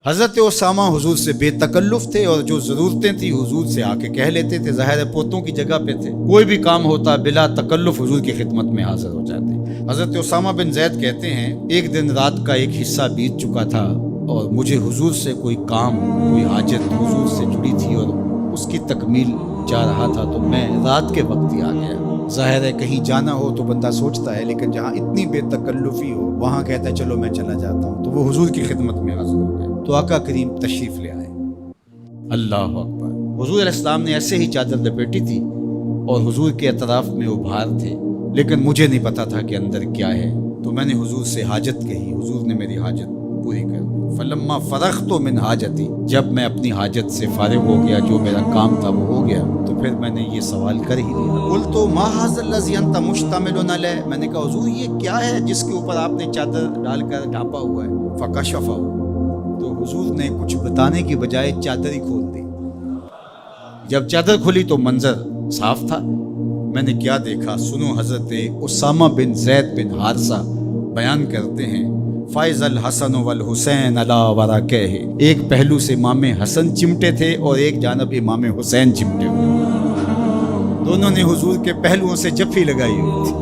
حضرت اسامہ حضور سے بے تکلف تھے اور جو ضرورتیں تھی حضور سے آ کے کہہ لیتے تھے، ظاہر پوتوں کی جگہ پہ تھے، کوئی بھی کام ہوتا بلا تکلف حضور کی خدمت میں حاضر ہو جاتے۔ حضرت اسامہ بن زید کہتے ہیں ایک دن رات کا ایک حصہ بیت چکا تھا اور مجھے حضور سے کوئی کام، کوئی حاجت حضور سے جڑی تھی اور اس کی تکمیل چاہ رہا تھا، تو میں رات کے وقت ہی آ گیا۔ ظاہر ہے کہیں جانا ہو تو بندہ سوچتا ہے، لیکن جہاں اتنی بے تکلفی ہو وہاں کہتا ہے چلو میں چلا جاتا ہوں، تو وہ حضور کی خدمت میں حاضر ہو گئے۔ تو آقا کریم تشریف لے آئے۔ اللہ اکبر۔ حضور علیہ السلام نے ایسے ہی چادر لپیٹی تھی اور حضور کے اطراف میں ابھار تھے، لیکن مجھے نہیں پتا تھا کہ اندر کیا ہے، تو میں نے حضور سے حاجت کہی، حضور نے میری حاجت پوری کر دی۔ فلما فرغت من حاجتی، جب میں اپنی حاجت سے فارغ ہو گیا، جو میرا کام تھا وہ ہو گیا، تو پھر میں نے یہ سوال کر ہی لیا۔ قلت ما ھذا الذی انت مشتمل علیہ، میں نے کہا حضور یہ کیا ہے جس کے اوپر آپ نے چادر ڈال کر ڈھانپا ہوا ہے؟ فکشف، تو حضور نے کچھ بتانے کی بجائے چادر ہی کھول دی۔ جب چادر کھلی تو منظر صاف تھا۔ میں نے کیا دیکھا سنو، حضرت اسامہ بن زید بن حارثہ بیان کرتے ہیں فائز الحسن والحسین علی ورقہ، ایک پہلو سے امام حسن چمٹے تھے اور ایک جانب امام حسین چمٹے ہوئے، دونوں نے حضور کے پہلوؤں سے جفی لگائی ہوئی تھی،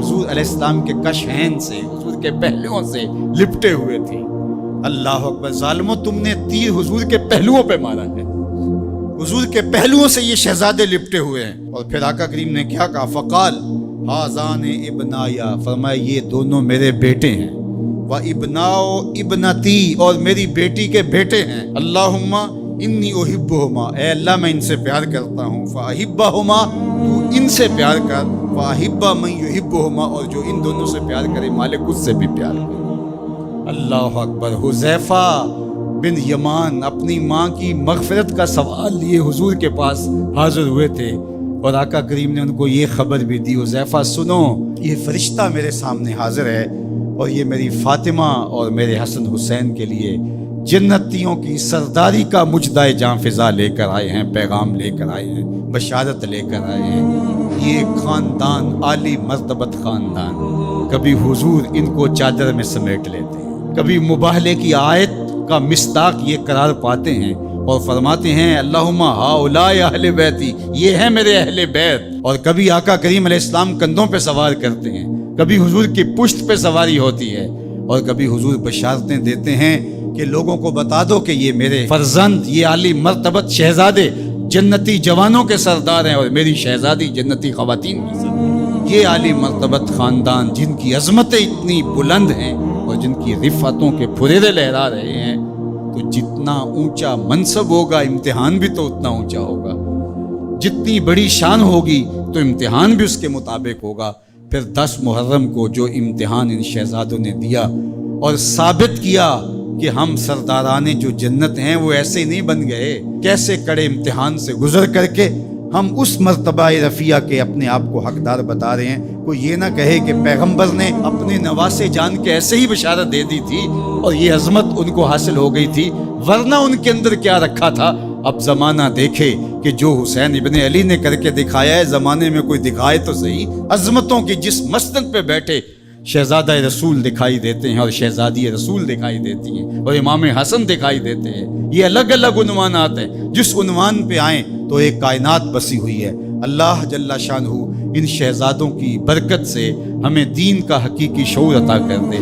حضور علیہ السلام کے کشہین سے، حضور کے پہلوؤں سے لپٹے ہوئے تھے۔ اللہ اکبر، ظالمو تم نے تیر حضور کے پہلوؤں پہ مارا ہے، حضور کے پہلوؤں سے یہ شہزادے لپٹے ہوئے ہیں۔ اور پھر آقا کریم نے کیا کہا؟ فقال ھذان ابنایا، فرمایا یہ دونوں میرے بیٹے ہیں، و ابناؤ ابنتی، اور میری بیٹی کے بیٹے ہیں۔ اللہم انی احبہما، اے اللہ میں ان سے پیار کرتا ہوں، فاحبہما، تو ان سے پیار کر، فاحب من یحبہما، اور جو ان دونوں سے پیار کرے مالک اس سے بھی پیار کرے۔ اللہ اکبر۔ حذیفہ بن یمان اپنی ماں کی مغفرت کا سوال لیے حضور کے پاس حاضر ہوئے تھے، اور آقا کریم نے ان کو یہ خبر بھی دی، حذیفہ سنو، یہ فرشتہ میرے سامنے حاضر ہے اور یہ میری فاطمہ اور میرے حسن حسین کے لیے جنتیوں کی سرداری کا مجدہ جاں فضا لے کر آئے ہیں، پیغام لے کر آئے ہیں، بشارت لے کر آئے ہیں۔ یہ خاندان عالی مرتبت خاندان، کبھی حضور ان کو چادر میں سمیٹ لیتے ہیں، کبھی مباہلے کی آیت کا مصداق یہ قرار پاتے ہیں اور فرماتے ہیں اللہم ہؤلاء اہل بیتی، یہ ہیں میرے اہل بیت، اور کبھی آقا کریم علیہ السلام کندھوں پہ سوار کرتے ہیں، کبھی حضور کی پشت پہ سواری ہوتی ہے، اور کبھی حضور بشارتیں دیتے ہیں کہ لوگوں کو بتا دو کہ یہ میرے فرزند، یہ عالی مرتبت شہزادے جنتی جوانوں کے سردار ہیں، اور میری شہزادی جنتی خواتین کی سردار۔ یہ عالی مرتبت خاندان جن کی عظمتیں اتنی بلند ہیں اور جن کی رفعتوں کے پھریرے لہرا رہے ہیں، تو جتنا اونچا منصب ہوگا امتحان بھی تو اتنا اونچا ہوگا، جتنی بڑی شان ہوگی تو امتحان بھی اس کے مطابق ہوگا۔ پھر 10 محرم کو جو امتحان ان شہزادوں نے دیا اور ثابت کیا کہ ہم سرداران جو جنت ہیں وہ ایسے نہیں بن گئے، کیسے کڑے امتحان سے گزر کر کے ہم اس مرتبہ رفیع کے اپنے آپ کو حقدار بتا رہے ہیں۔ کوئی یہ نہ کہے کہ پیغمبر نے اپنے نواسے جان کے ایسے ہی بشارت دے دی تھی اور یہ عظمت ان کو حاصل ہو گئی تھی، ورنہ ان کے اندر کیا رکھا تھا۔ اب زمانہ دیکھے کہ جو حسین ابن علی نے کر کے دکھایا ہے، زمانے میں کوئی دکھائے تو صحیح۔ عظمتوں کی جس مسند پہ بیٹھے شہزادہ رسول دکھائی دیتے ہیں اور شہزادی رسول دکھائی دیتی ہیں اور امام حسن دکھائی دیتے ہیں، یہ الگ الگ عنوانات ہیں، جس عنوان پہ آئیں تو ایک کائنات بسی ہوئی ہے۔ اللہ جل شانہ ان شہزادوں کی برکت سے ہمیں دین کا حقیقی شعور عطا کر دے۔